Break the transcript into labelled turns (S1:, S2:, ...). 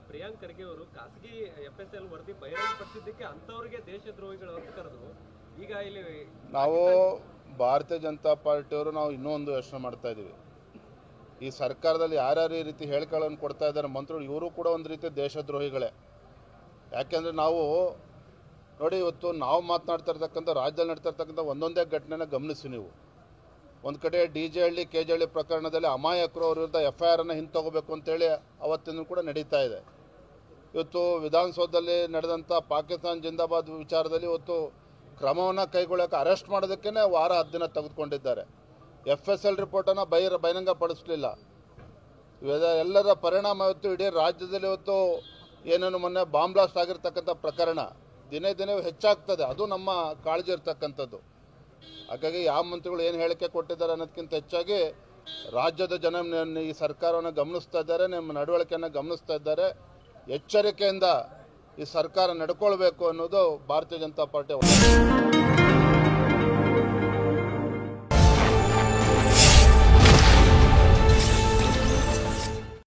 S1: ಪ್ರಿಯಾಂಕ್ ಖರ್ಗೆ ಅವರು ಖಾಸಗಿ FSL ವರದಿ ಬಹಿರಂಗಪಡಿಸಿದ್ದಕ್ಕೆ ಅಂತವರಿಗೆ ದೇಶದ್ರೋಹಿಗಳು ಅಂತ ಕರೆದು ಈಗ ಇಲ್ಲಿ
S2: ನಾವು ಭಾರತೀಯ ಜನತಾ ಪಾರ್ಟಿಯವರು ನಾವು ಇನ್ನೊಂದು ಯೋಚನೆ ಮಾಡ್ತಾ ಇದ್ದೀವಿ. ಈ ಸರ್ಕಾರದಲ್ಲಿ ಯಾರ್ಯಾರು ಈ ರೀತಿ ಹೇಳಿಕೆಗಳನ್ನು ಕೊಡ್ತಾ ಇದ್ದಾರೆ ಮಂತ್ರಿಗಳು, ಇವರು ಕೂಡ ಒಂದು ರೀತಿ ದೇಶದ್ರೋಹಿಗಳೇ. ಯಾಕೆಂದರೆ ನಾವು ನೋಡಿ, ಇವತ್ತು ನಾವು ಮಾತನಾಡ್ತಾ ಇರ್ತಕ್ಕಂಥ ರಾಜ್ಯದಲ್ಲಿ ನಡ್ತಾ ಇರ್ತಕ್ಕಂಥ ಒಂದೊಂದೇ ಘಟನೆನ ಗಮನಿಸಿ ನೀವು. ಒಂದು ಕಡೆ DJ ಹಳ್ಳಿ KJ ಹಳ್ಳಿ ಪ್ರಕರಣದಲ್ಲಿ ಅಮಾಯಕರು ಅವ್ರ ವಿರುದ್ಧ FIR ಹಿಂತಗೋಬೇಕು ಅಂತೇಳಿ ಅವತ್ತಿನ ಕೂಡ ನಡೀತಾ ಇದೆ. ಇವತ್ತು ವಿಧಾನಸೌಧದಲ್ಲಿ ನಡೆದಂಥ ಪಾಕಿಸ್ತಾನ ಜಿಂದಾಬಾದ್ ವಿಚಾರದಲ್ಲಿ ಇವತ್ತು ಕ್ರಮವನ್ನು ಕೈಗೊಳ್ಳೋಕೆ ಅರೆಸ್ಟ್ ಮಾಡೋದಕ್ಕೇ ವಾರ 10 ದಿನ ತೆಗೆದುಕೊಂಡಿದ್ದಾರೆ. FSL ರಿಪೋರ್ಟನ್ನು ಬಹಿರಂಗ ಪಡಿಸಲಿಲ್ಲ. ಎಲ್ಲರ ಪರಿಣಾಮ ಇವತ್ತು ಇಡೀ ರಾಜ್ಯದಲ್ಲಿ ಇವತ್ತು ಏನೇನು ಮೊನ್ನೆ ಬಾಂಬ್ ಬ್ಲಾಸ್ಟ್ ಆಗಿರ್ತಕ್ಕಂಥ ಪ್ರಕರಣ ದಿನೇ ದಿನೇ ಹೆಚ್ಚಾಗ್ತದೆ. ಅದು ನಮ್ಮ ಕಾಳಜಿ ಇರ್ತಕ್ಕಂಥದ್ದು. ಹಾಗಾಗಿ ಯಾವ ಮಂತ್ರಿಗಳು ಏನು ಹೇಳಿಕೆ ಕೊಟ್ಟಿದ್ದಾರೆ ಅನ್ನೋದಕ್ಕಿಂತ ಹೆಚ್ಚಾಗಿ ರಾಜ್ಯದ ಜನ ಈ ಸರ್ಕಾರವನ್ನು ಗಮನಿಸ್ತಾ ಇದ್ದಾರೆ, ನಿಮ್ಮ ನಡವಳಿಕೆಯನ್ನು ಗಮನಿಸ್ತಾ ಇದ್ದಾರೆ. ಎಚ್ಚರಿಕೆಯಿಂದ ಈ ಸರ್ಕಾರ ನಡ್ಕೊಳ್ಬೇಕು ಅನ್ನೋದು ಭಾರತೀಯ ಜನತಾ ಪಾರ್ಟಿ